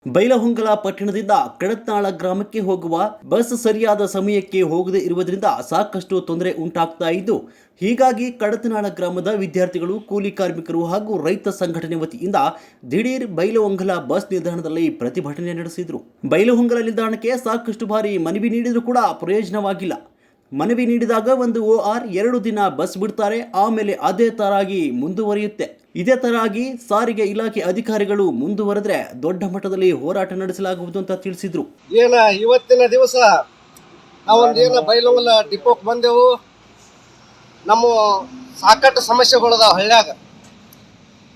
ಬೈಲಹೊಂಗಲ ಪಟ್ಟಣದಿಂದ ಕಡತ್ನಾಳ ಗ್ರಾಮಕ್ಕೆ ಹೋಗುವ ಬಸ್ ಸರಿಯಾದ ಸಮಯಕ್ಕೆ ಹೋಗದೇ ಇರುವುದರಿಂದ ಸಾಕಷ್ಟು ತೊಂದರೆ ಉಂಟಾಗ್ತಾ ಇದ್ದು, ಹೀಗಾಗಿ ಕಡತನಾಳ ಗ್ರಾಮದ ವಿದ್ಯಾರ್ಥಿಗಳು, ಕೂಲಿ ಕಾರ್ಮಿಕರು ಹಾಗೂ ರೈತ ಸಂಘಟನೆ ವತಿಯಿಂದ ದಿಢೀರ್ ಬೈಲಹೊಂಗಲ ಬಸ್ ನಿಲ್ದಾಣದಲ್ಲಿ ಪ್ರತಿಭಟನೆ ನಡೆಸಿದರು. ಬೈಲಹೊಂಗಲ ನಿಲ್ದಾಣಕ್ಕೆ ಸಾಕಷ್ಟು ಬಾರಿ ಮನವಿ ನೀಡಿದರೂ ಕೂಡ ಪ್ರಯೋಜನವಾಗಿಲ್ಲ. ಮನವಿ ನೀಡಿದಾಗ ಒಂದು OR 2 ದಿನ ಬಸ್ ಬಿಡ್ತಾರೆ, ಆಮೇಲೆ ಅದೇ ತರಾಗಿ ಮುಂದುವರಿಯುತ್ತೆ. ಇದೇ ತರಾಗಿ ಸಾರಿಗೆ ಇಲಾಖೆ ಅಧಿಕಾರಿಗಳು ಮುಂದುವರೆದ್ರೆ ದೊಡ್ಡ ಮಟ್ಟದಲ್ಲಿ ಹೋರಾಟ ನಡೆಸಲಾಗುವುದು ಅಂತ ತಿಳಿಸಿದ್ರು. ಇವತ್ತಿನ ದಿವಸ ನಾವೊಂದೇನ ಬೈಲಹೊಂಗಲ ಡಿಪೋಕ್ ಬಂದೆವು. ನಮ್ಮ ಸಾಕಷ್ಟು ಸಮಸ್ಯೆಗಳದಾವ ಹಳ್ಳ್ಯಾಗ.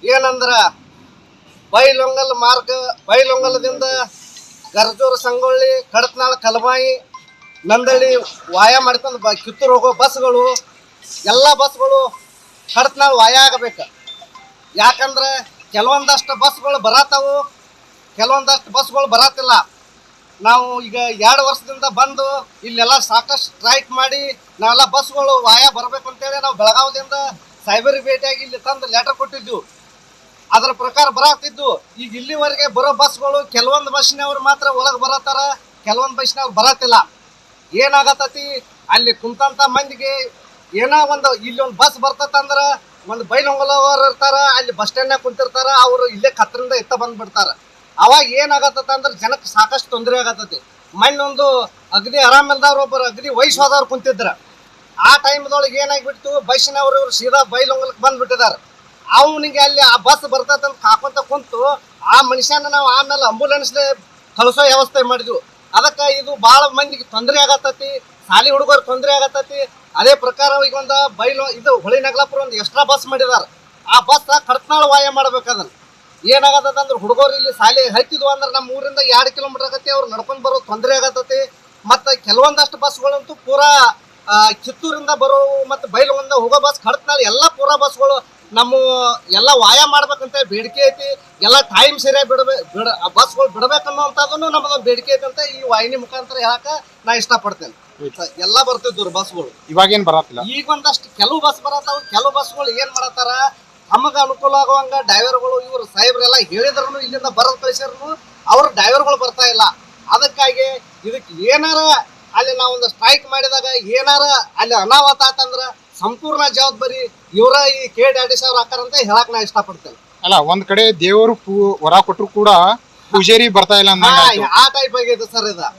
ಏನಂದ್ರ ಬೈಲಹೊಂಗಲದಿಂದ ಗರ್ಜೂರು, ಸಂಗೊಳ್ಳಿ, ಕಡತ್ನಾಳ, ಕಲಮಾಯಿ, ನಂದಳ್ಳಿ ವಾಯ ಮಾಡ್ಕೊಂಡು ಕಿತ್ತೂರು ಹೋಗೋ ಬಸ್ಗಳು, ಎಲ್ಲ ಬಸ್ಗಳು ಕಡತ್ನಾಳ ವಾಯ ಆಗಬೇಕು. ಯಾಕಂದ್ರೆ ಕೆಲವೊಂದಷ್ಟು ಬಸ್ಗಳು ಬರತ್ತಾವು, ಕೆಲವೊಂದಷ್ಟು ಬಸ್ಗಳು ಬರತ್ತಿಲ್ಲ. ನಾವು ಈಗ 2 ವರ್ಷದಿಂದ ಬಂದು ಇಲ್ಲೆಲ್ಲ ಸಾಕಷ್ಟು ಸ್ಟ್ರೈಕ್ ಮಾಡಿ ನಾವೆಲ್ಲ ಬಸ್ಗಳು ವಾಯ ಬರಬೇಕು ಅಂತೇಳಿ ನಾವು ಬೆಳಗಾವದಿಂದ ಸಾಹೇಬರಿಗೆ ಭೇಟಿಯಾಗಿ ಇಲ್ಲಿ ತಂದು ಲೆಟರ್ ಕೊಟ್ಟಿದ್ದು. ಅದರ ಪ್ರಕಾರ ಬರಾತಿದ್ದು. ಈಗ ಇಲ್ಲಿವರೆಗೆ ಬರೋ ಬಸ್ಗಳು ಕೆಲವೊಂದು ಬಸ್ಸಿನವ್ರು ಮಾತ್ರ ಒಳಗೆ ಬರತ್ತಾರ, ಕೆಲವೊಂದು ಬಸ್ಸಿನವ್ರು ಬರತ್ತಿಲ್ಲ. ಏನಾಗತ್ತತಿ, ಅಲ್ಲಿ ಕುಂತಂತ ಮಂದಿಗೆ ಏನೋ ಇಲ್ಲಿ ಒಂದು ಬಸ್ ಬರ್ತತಂದ್ರ ಒಂದು ಬೈಲಹೊಂಗಲವರು ಇರ್ತಾರ, ಅಲ್ಲಿ ಬಸ್ ಸ್ಟ್ಯಾಂಡ್ನಾಗ ಕುಂತಿರ್ತಾರ, ಅವರು ಇಲ್ಲೇ ಕತ್ತರಿಂದ ಎತ್ತ ಬಂದ್ಬಿಡ್ತಾರ. ಅವಾಗ ಏನಾಗತ್ತ ಅಂದ್ರೆ ಜನಕ್ಕೆ ಸಾಕಷ್ಟು ತೊಂದರೆ ಆಗತ್ತತಿ. ಮೊನ್ನೊಂದು ಅಗದಿ ಆರಾಮಿಲ್ದವ್ರು ಒಬ್ಬರು ಅಗದಿ ವಯಸ್ಸಾದವ್ರು ಕುಂತಿದ್ರ. ಆ ಟೈಮ್ದೊಳಗೆ ಏನಾಗಿಬಿಡ್ತು, ಬಸ್ಸಿನವರು ಇವರು ಸೀದಾ ಬೈಲಹೊಂಗಲಕ್ಕೆ ಬಂದ್ಬಿಟ್ಟಿದ್ದಾರೆ. ಅವನಿಗೆ ಅಲ್ಲಿ ಆ ಬಸ್ ಬರ್ತದಂತ ಕಾಕೊಂತ ಕುಂತು ಆ ಮನುಷ್ಯನ ನಾವು ಆಮೇಲೆ ಆಂಬುಲೆನ್ಸ್ಲೆ ಕಳಿಸೋ ವ್ಯವಸ್ಥೆ ಮಾಡಿದ್ವು. ಅದಕ್ಕೆ ಇದು ಭಾಳ ಮಂದಿಗೆ ತೊಂದರೆ ಆಗತ್ತತಿ, ಶಾಲಿ ಹುಡುಗರು ತೊಂದರೆ ಆಗತ್ತತಿ. ಅದೇ ಪ್ರಕಾರ ಈಗ ಇದು ಹೊಳಿ ನಗಲಾಪುರ ಒಂದು ಎಕ್ಸ್ಟ್ರಾ ಬಸ್ ಮಾಡಿದಾರೆ. ಆ ಬಸ್ ಕಡತ್ನಾಳ ವಾಯ ಮಾಡ್ಬೇಕದನ್ನ. ಏನಾಗತ್ತದ ಅಂದ್ರೆ ಹುಡುಗರು ಇಲ್ಲಿ ಶಾಲೆ ಹತ್ತಿದ್ವು ಅಂದ್ರೆ ನಮ್ಮ ಊರಿಂದ 2 ಕಿಲೋಮೀಟರ್ ಆಗತ್ತೆ, ಅವ್ರು ನಡ್ಕೊಂಡು ಬರೋ ತೊಂದರೆ ಆಗತ್ತತಿ. ಮತ್ತು ಕೆಲವೊಂದಷ್ಟು ಬಸ್ಗಳಂತೂ ಪೂರಾ ಕಿತ್ತೂರಿಂದ ಬರೋ ಮತ್ತು ಬೈಲಹೊಂಗಲದಿಂದ ಹೋಗೋ ಬಸ್ ಕಡತ್ನಾಳ ಎಲ್ಲ ಪೂರಾ ಬಸ್ಗಳು ನಮ್ಮ ಎಲ್ಲ ವಾಯ ಮಾಡ್ಬೇಕಂತ ಬೇಡಿಕೆ ಐತಿ. ಎಲ್ಲ ಟೈಮ್ ಸರಿಯಾಗಿ ಬಸ್ಗಳು ಬಿಡಬೇಕನ್ನೋಂಥದ್ದನ್ನು ನಮ್ಮದೊಂದು ಬೇಡಿಕೆ ಐತಿ ಅಂತ ಈ ವಾಹಿನಿ ಮುಖಾಂತರ ಹೇಳಕ ನಾ ಇಷ್ಟಪಡ್ತೇನೆ. ಎಲ್ಲ ಬರ್ತಿದ್ರು ಬಸ್ಗಳು, ಇವಾಗ ಏನ್ ಬರತ್ತಿಲ್ಲ. ಈಗ ಒಂದಷ್ಟು ಕೆಲವು ಬಸ್ ಬರತ್ತಾವ, ಕೆಲವು ಬಸ್ಗಳು ಏನ್ ಮಾಡತ್ತಾರ ತಮಗೆ ಅನುಕೂಲ ಆಗುವಂಗ ಡ್ರೈವರ್ಗಳು ಇವರು ಸಾಹೇಬ್ರೆಲ್ಲ ಹೇಳಿದ್ರು ಇಲ್ಲಿಂದ ಬರೋದು ಕಳಿಸಿದ್ರು ಅವ್ರ ಡ್ರೈವರ್ಗಳು ಬರ್ತಾ ಇಲ್ಲ. ಅದಕ್ಕಾಗಿ ಇದಕ್ಕೆ ಏನಾರ ಅಲ್ಲಿ ನಾವೊಂದು ಸ್ಟ್ರೈಕ್ ಮಾಡಿದಾಗ ಏನಾರ ಅಲ್ಲಿ ಅನಾಹುತ ಆತಂದ್ರ ಸಂಪೂರ್ಣ ಜವಾಬ್ದಾರಿ ಇವರ ಈ KDRTC ಅವ್ರು ಹಾಕಾರಂತ ಹೇಳಕ್ ನಾ ಇಷ್ಟಪಡ್ತೇನೆ. ಅಲ್ಲ, ಒಂದ್ ಕಡೆ ದೇವರು ವರ ಕೊಟ್ಟರು ಕೂಡ ಪೂಜಾರಿ ಬರ್ತಾ ಇಲ್ಲ ಆ ಟೈಪ್ ಆಗೈತೆ ಸರ್ ಇದು.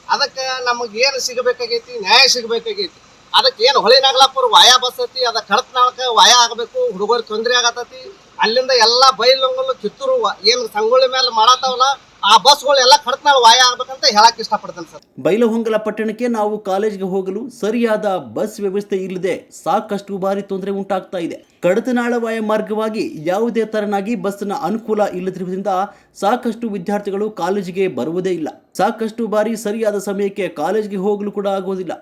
ಅದಕ್ಕೆ ನಮಗೆ ಏನು ಸಿಗಬೇಕಾಗೈತಿ, ನ್ಯಾಯ ಸಿಗಬೇಕಾಗೈತಿ. ಅದಕ್ಕೆ ಏನು ಹೊಳಿ ನಾಗಲಾಪುರ ವಾಯ ಬಸ್ ಐತಿ, ಅದ ಕಡತ್ನಾಳಕ್ಕೆ ವಾಯ ಆಗಬೇಕು. ಹುಡುಗರಿಗೆ ತೊಂದರೆ ಆಗತ್ತತಿ. ಅಲ್ಲಿಂದ ಎಲ್ಲ ಬೈಲಹೊಂಗಲ, ಕಿತ್ತೂರು ಏನು ಸಂಗೊಳ್ಳಿ ಮೇಲೆ ಮಾಡತ್ತಾವಲ್ಲ ಆ ಬಸ್ಗಳು ಎಲ್ಲ ಕಡತ್ನಾಳ ವಾಯ ಆಗ್ಬೇಕಂತ ಹೇಳಕ್ ಇಷ್ಟಪಡ್ತೇನೆ ಸರ್. ಬೈಲಹೊಂಗಲ ಪಟ್ಟಣಕ್ಕೆ ನಾವು ಕಾಲೇಜ್ಗೆ ಹೋಗಲು ಸರಿಯಾದ ಬಸ್ ವ್ಯವಸ್ಥೆ ಇಲ್ಲದೆ ಸಾಕಷ್ಟು ಬಾರಿ ತೊಂದರೆ ಉಂಟಾಗ್ತಾ ಇದೆ. ಕಡತನಾಳ ವಾಯ ಮಾರ್ಗವಾಗಿ ಯಾವುದೇ ತರನಾಗಿ ಬಸ್ನ ಅನುಕೂಲ ಇಲ್ಲದಿರುವುದರಿಂದ ಸಾಕಷ್ಟು ವಿದ್ಯಾರ್ಥಿಗಳು ಕಾಲೇಜಿಗೆ ಬರುವುದೇ ಇಲ್ಲ. ಸಾಕಷ್ಟು ಬಾರಿ ಸರಿಯಾದ ಸಮಯಕ್ಕೆ ಕಾಲೇಜ್ಗೆ ಹೋಗಲು ಕೂಡ ಆಗುವುದಿಲ್ಲ.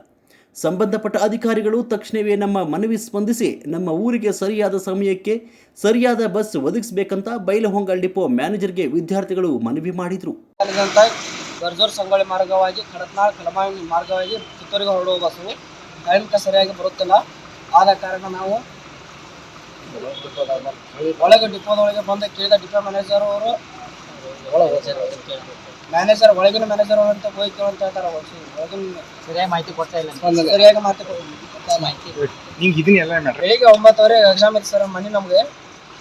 ಸಂಬಂಧಪಟ್ಟ ಅಧಿಕಾರಿಗಳು ತಕ್ಷಣವೇ ನಮ್ಮ ಮನವಿ ಸ್ಪಂದಿಸಿ ನಮ್ಮ ಊರಿಗೆ ಸರಿಯಾದ ಸಮಯಕ್ಕೆ ಸರಿಯಾದ ಬಸ್ ಒದಗಿಸಬೇಕಂತ ಬೈಲಹೊಂಗಲ ಡಿಪೋ ಮ್ಯಾನೇಜರ್ಗೆ ವಿದ್ಯಾರ್ಥಿಗಳು ಮನವಿ ಮಾಡಿದರು. ಗರ್ಜೂರು, ಸಂಗೊಳ್ಳಿ ಮಾರ್ಗವಾಗಿ ಕಡತ್ನಾಳ, ಕಲಮಾಯಿ ಮಾರ್ಗವಾಗಿ ಕಿತ್ತೂರಿಗೆ ಹೊರಡುವ ಬಸ್ಸು ಟೈಮ್ಗೆ ಸರಿಯಾಗಿ ಬರುತ್ತಿಲ್ಲ. ಆದ ಕಾರಣ ನಾವು ಒಳಗೆ ಡಿಪೋದೊಳಗೆ ಬಂದು ಕೇಳಿದ ಡಿಪೋ ಮ್ಯಾನೇಜರ್ ಅವರು ಒಳಗಿನ ಮ್ಯಾನೇಜರ್ ಅಂತ ಹೋಗಿ ಕೇಳಂತ ಹೇಳ್ತಾರೆ. ಸರಿಯಾಗಿ ಮಾಹಿತಿ ಕೊಡ್ತಾ ಇಲ್ಲ. ಸರಿಯಾಗಿ ಮಾಹಿತಿ ಬೆಳಿಗ್ಗೆ 9:00 ಎಕ್ಸಾಮ್ ಇತ್ತು ಸರ್. ಮನೆ ನಮಗೆ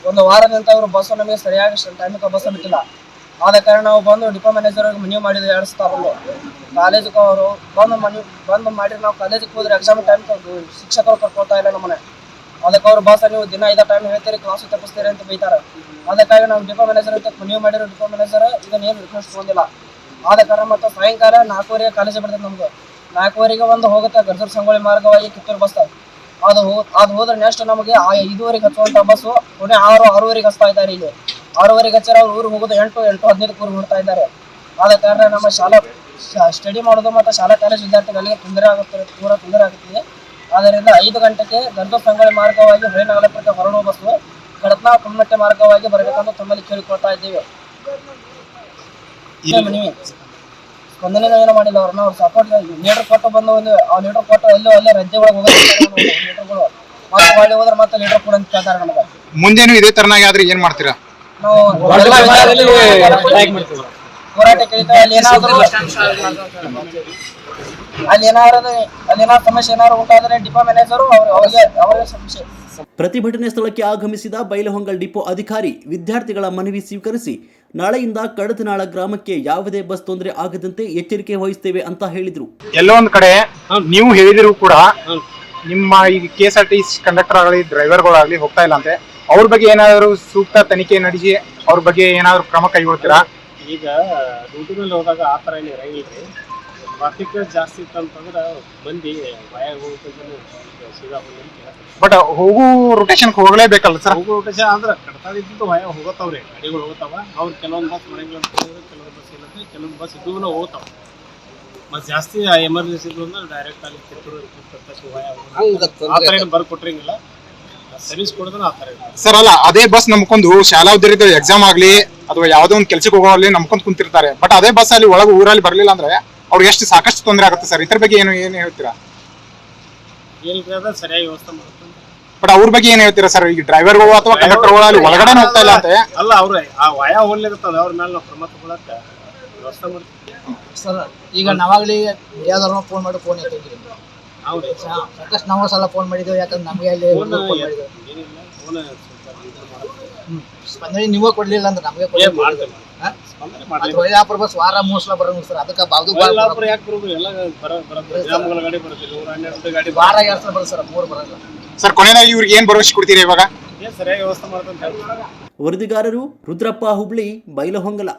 ಒಂದು ವಾರದಿಂದ ಅವರು ಬಸ್ ನಮಗೆ ಸರಿಯಾಗಿ ಟೈಮಿಗೆ ಬಸ್ ಬಿಟ್ಟಿಲ್ಲ. ಆದ ಕಾರಣ ನಾವು ಬಂದು ಡಿಪೋ ಮ್ಯಾನೇಜರ್ ಮನವಿ ಮಾಡಿದ್ವಿ 2 ಸ್ಥಾಪಗಳು ಕಾಲೇಜಿಗೆ. ಅವರು ಬಂದು ಮಾಡಿ ನಾವು ಕಾಲೇಜಿಗೆ ಹೋದ್ರೆ ಎಕ್ಸಾಮ್ ಟೈಮ್ ಶಿಕ್ಷಕರು ಕರ್ಕೊಳ್ತಾ ಇಲ್ಲ ನಮ್ಮನೆ. ಅದಕ್ಕೆ ಅವರು ಬಸ್ ನೀವು ದಿನ 5 ಟೈಮ್ ಹೇಳ್ತೀರಿ, ಕ್ಲಾಸ್ ತಪ್ಪಿಸ್ತೀರಿ ಅಂತ ಬೈತಾರೆ. ಅದಕ್ಕಾಗಿ ನಾವು ಡಿಪೋ ಮ್ಯಾನೇಜರ್ ಅಂತ ಮನವಿ ಮಾಡಿರೋ ಡಿಪೋ ಮ್ಯಾನೇಜರ್ ಇದನ್ನೇನು ರಿಕ್ವೆಸ್ಟ್ ತೊಗೊಂಡಿಲ್ಲ. ಆದ ಕಾರಣ ಮತ್ತು ಸಾಯಂಕಾಲ 4:00 ಕಾಲೇಜ್ ಬಿಡ್ತದೆ ನಮ್ದು. 4:00 ಒಂದು ಹೋಗುತ್ತೆ ಗರ್ಜೂರು, ಸಂಗೊಳ್ಳಿ ಮಾರ್ಗವಾಗಿ ಕಿತ್ತೂರು ಬಸ್. ಅದು ಹೋದ್ರೆ ನೆಕ್ಸ್ಟ್ ನಮಗೆ 5:00 ಹಚ್ಚುವಂಥ ಬಸ್ಸು ಪುಣೆ 6:00 ಹಚ್ತಾ ಇದ್ದಾರೆ. ಇಲ್ಲಿ 6:00 ಹಚ್ಚಾರ ಅವ್ರು ಊರಿಗೆ ಹೋಗೋದು 8:15 ಊರಿಗೆ ಹೊಡ್ತಾ ಇದ್ದಾರೆ. ಆದ ಕಾರಣ ನಮ್ಮ ಶಾಲಾ ಸ್ಟಡಿ ಮಾಡೋದು ಮತ್ತು ಶಾಲಾ ಕಾಲೇಜ್ ವಿದ್ಯಾರ್ಥಿಗಳಿಗೆ ತೊಂದರೆ ಆಗುತ್ತಿದೆ. ಆದ್ದರಿಂದ 5 ಗಂಟೆಗೆ ಗರ್ಜೂರು, ಸಂಗೊಳ್ಳಿ ಮಾರ್ಗವಾಗಿ ಹೊಳಿ ನಾಗಲಾಪುರಕ್ಕೆ ಹೊರಡುವ ಬಸ್ಸು ಕಡತ್ನಾಳ, ಕುಮ್ಮಟ್ಟೆ ಮಾರ್ಗವಾಗಿ ಬರಬೇಕಂತ ತಮ್ಮಲ್ಲಿ ಕೇಳಿಕೊಳ್ತಾ ಇದ್ದೇವೆ. ಸ್ಪಂದನೆ ಏನೋ ಮಾಡಿಲ್ಲ. ಅವ್ರನ್ನ ಸಪೋರ್ಟ್ ಲೀಡರ್ ಕೊಟ್ಟು ಬಂದು ಆ ಲೀಡರ್ ಕೊಟ್ಟು ಅಲ್ಲೇ ರಜೆ ಒಳಗೆ ಲೀಡರ್ಗಳು ಮತ್ತೆ ಒಳ್ಳೆ ಹೋದ್ರೆ ಮತ್ತೆ ಲೀಡರ್ ಕೂಡ ಅಂತ ಕೇಳ್ತಾರೆ ನಮಗೆ. ಮುಂದೇನು ಇದೇ ತರನಾಗಿ ಆದ್ರೆ ಏನ್ ಮಾಡ್ತೀರಾ? ನಾವು ಹೋರಾಟ ಕೇಳಿದ್ರೆ ಅಲ್ಲೇನಾದ್ರು ಸಮಸ್ಯೆ ಏನಾದ್ರು ಉಂಟಾದ್ರೆ ಡಿಪೋ ಮ್ಯಾನೇಜರು ಅವ್ರಿಗೆ ಸಮಸ್ಯೆ. ಪ್ರತಿಭಟನೆ ಸ್ಥಳಕ್ಕೆ ಆಗಮಿಸಿದ ಬೈಲಹೊಂಗಲ್ ಡಿಪೋ ಅಧಿಕಾರಿ ವಿದ್ಯಾರ್ಥಿಗಳ ಮನವಿ ಸ್ವೀಕರಿಸಿ ನಾಳೆಯಿಂದ ಕಡತನಾಳ ಗ್ರಾಮಕ್ಕೆ ಯಾವುದೇ ಬಸ್ ತೊಂದರೆ ಆಗದಂತೆ ಎಚ್ಚರಿಕೆ ವಹಿಸುತ್ತೇವೆ ಅಂತ ಹೇಳಿದ್ರು. ಎಲ್ಲೋ ಒಂದ್ ಕಡೆ ನೀವು ಹೇಳಿದ್ರು ಕೂಡ ನಿಮ್ಮ ಈಗ KSRTC ಕಂಡಕ್ಟರ್ ಆಗಲಿ ಡ್ರೈವರ್ಗಳಾಗ್ಲಿ ಹೋಗ್ತಾ ಇಲ್ಲ ಅಂತೆ, ಅವ್ರ ಬಗ್ಗೆ ಏನಾದ್ರು ಸೂಕ್ತ ತನಿಖೆ ನಡೆಸಿ ಅವ್ರ ಬಗ್ಗೆ ಏನಾದ್ರು ಕ್ರಮ ಕೈಗೊಳ್ತೀರಾ? ಈಗ ಡ್ಯೂಟಿ ಮೇಲೆ ಹೋದಾಗ ಆ ಥರ ಏನು ಇರಂಗಿಲ್ರಿ. ಟ್ರಾಫಿಕ್ ಜಾಸ್ತಿ ಇತ್ತು ಅಂತಂದ್ರೆ ಮಂದಿ ಭಯ ಹೋಗ್ಬೇಕಂದ್ರೆ ಸೀದಾ ಬಟ್ ಹೋಗು ರೊಟೇಷನ್ ಹೋಗ್ಲೇಬೇಕಲ್ಲ ಸರ್? ಹೋಗೋ ರೊಟೇಷನ್ ಅಂದ್ರೆ ಕಡ್ತಾದಿದ್ದು ಭಯ ಹೋಗತ್ತಾವ್ರಿ, ಗಾಡಿಗಳು ಹೋಗ್ತಾವ. ಅವ್ರು ಕೆಲವೊಂದು ಬಸ್ ಮನೆಗಳು ಕೆಲವೊಂದು ಬಸ್ ಇಲ್ಲಂದ್ರೆ ಕೆಲವೊಂದು ಬಸ್ ಇದ್ದು ಹೋಗ್ತಾವ. ಮತ್ತು ಜಾಸ್ತಿ ಎಮರ್ಜೆನ್ಸಿ ಇದ್ದು ಅಂದ್ರೆ ಡೈರೆಕ್ಟ್ ಆಗಿ ಕಿತ್ತೂರು ಭಯ ಆ ಥರ ಏನು ಬರ್ಕೊಟ್ರಂಗಿಲ್ಲ. ಸರ್ವಿಸ್ ಕೊಡೋದ್ರೆ ಆ ಥರ ಇಲ್ಲ ಸರ್. ಅಲ್ಲ, ಅದೇ ಬಸ್ ನಂಬ್ಕೊಂಡು ಶಾಲಾ ಉದ್ದೇಶದ ಎಕ್ಸಾಮ್ ಆಗ್ಲಿ ಅಥವಾ ಯಾವುದೋ ಒಂದು ಕೆಲ್ಸಕ್ಕೆ ಹೋಗೋಲ್ಲಿ ನಂಬ್ಕೊಂಡು ಕುಂತಿರ್ತಾರೆ. ಬಟ್ ಅದೇ ಬಸ್ ಅಲ್ಲಿ ಒಳಗೆ ಊರಲ್ಲಿ ಬರ್ಲಿಲ್ಲ ಅಂದ್ರೆ ಅವ್ರಿಗೆ ಎಷ್ಟು ಸಾಕಷ್ಟು ತೊಂದರೆ ಆಗುತ್ತೆ ಸರ್. ಇದ್ರ ಬಗ್ಗೆ ಏನು ಹೇಳ್ತೀರಾ? ಏನಿಲ್ಲ ಅದ ಸರಿಯಾಗಿ ವ್ಯವಸ್ಥೆ ಮಾಡ್ತಾರೆ. ಬಟ್ ಅವ್ರ ಬಗ್ಗೆ ಏನ್ ಹೇಳ್ತೀರಾ ಸರ್? ಈಗ ಡ್ರೈವರ್ಗಳು ಅಥವಾ ಕಂಡಕ್ಟರ್ಗಳು ಅಲ್ಲಿ ಒಳಗಡೆ ಹೋಗ್ತಾ ಇಲ್ಲ ಅಂತ ಅಲ್ಲ, ಅವ್ರ ಆ ವಯ ಹೋಗ್ಲಿರ್ತದ ಅವ್ರ ಮೇಲೆ ನಾವು ಕ್ರಮ ತಗೊಳಕ್ಕ ವ್ಯವಸ್ಥೆ ಮಾಡ್ತೀವಿ ಸರ್. ಈಗ ನಾವಾಗ್ಲಿ ಮೀಡಿಯಾದವ್ರನ್ನ ಫೋನ್ ಎತ್ತಿದ್ರಿ. ಹೌದು. ಸಾಕಷ್ಟು ನಾವು ಸಲ ಫೋನ್ ಮಾಡಿದ್ವಿ, ಯಾಕಂದ್ರೆ ನಮಗೆ ಅಲ್ಲಿ ಏನಿಲ್ಲ ಫೋನ್ ಸ್ಪಂದನೆ ನೀವೇ ಕೊಡ್ಲಿಲ್ಲ ಅಂದ್ರೆ ನಮಗೆ ಮಾಡ್ತೇವೆ. ಒಳ್ಳಾಪುರ ಬಸ್ ವಾರ 3 ಸಲ ಬರೋಂಗ್ ಸರ್. ಅದಕ್ಕೆ ಬಾದು ಯಾಕೆ ಬರೋದು ಎಲ್ಲ ಗ್ರಾಮಗಳ ಗಾಡಿ ಬರೋದಿಲ್ಲ, 112 ಗಾಡಿ ವಾರ 2 ಸಲ ಬರೋದು ಸರ್, 3 ಬರೋಲ್ಲ ಸರ್. ಕೊನೆಯದಾಗಿ ಇವ್ರಿಗೆ ಏನ್ ಭರವಸೆ ಕೊಡ್ತೀರಿ ಇವಾಗ? ಸರಿಯಾಗಿ ವ್ಯವಸ್ಥೆ ಮಾಡ್ತಾರೆ. ವರದಿಗಾರರು ರುದ್ರಪ್ಪ ಹುಬ್ಳಿ, ಬೈಲಹೊಂಗಲ.